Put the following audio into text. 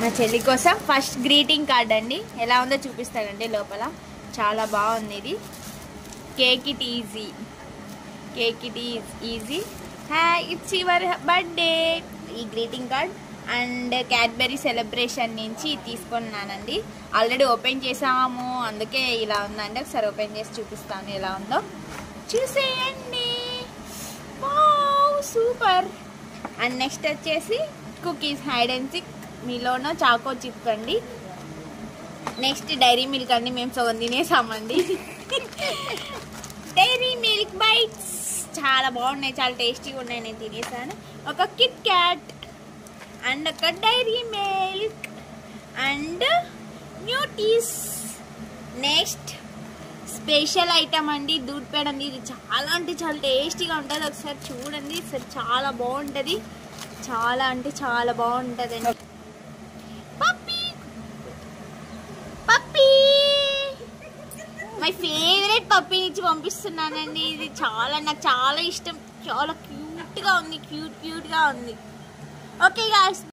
మా చెల్లి కోసం ఫస్ట్ గ్రీటింగ్ కార్డ్ అండి. ఎలా ఉందో చూపిస్తానండి. లోపల చాలా బాగుంది. ఇది cake it easy, cake it easy, it's your birthday. ఈ greeting card and Cadbury celebration నుంచి తీసుకున్నానండి. ఆల్రెడీ ఓపెన్ చేసాము, అందుకే ఇలా ఉందండి. ఒకసారి ఓపెన్ చేసి చూపిస్తాను ఎలా ఉందో, చూసేయండి. సూపర్. అండ్ నెక్స్ట్ వచ్చేసి cookies, hide and seek, Milano choco chip అండి. నెక్స్ట్ డైరీ మిల్క్ అండి, మేము సగం తినేసామండి. డైరీ మిల్క్ బైట్స్ చాలా బాగున్నాయి, చాలా టేస్టీగా ఉన్నాయి, నేను తినేసాను. ఒక కిట్ క్యాట్ అండ్ ఒక Dairy Milk and Nutties. Next special item అండి, దూద్ పేడ అండి. ఇది చాలా అంటే చాలా టేస్టీగా ఉంటుంది, ఒకసారి చూడండి. చాలా బాగుంటుంది, చాలా అంటే చాలా బాగుంటుంది అండి. పప్పీ పప్పీ మై ఫేవరెట్ పప్పీని ఇచ్చి పంపిస్తున్నానండి. ఇది నాకు చాలా ఇష్టం, చాలా క్యూట్గా ఉంది, క్యూట్గా ఉంది. Okay guys.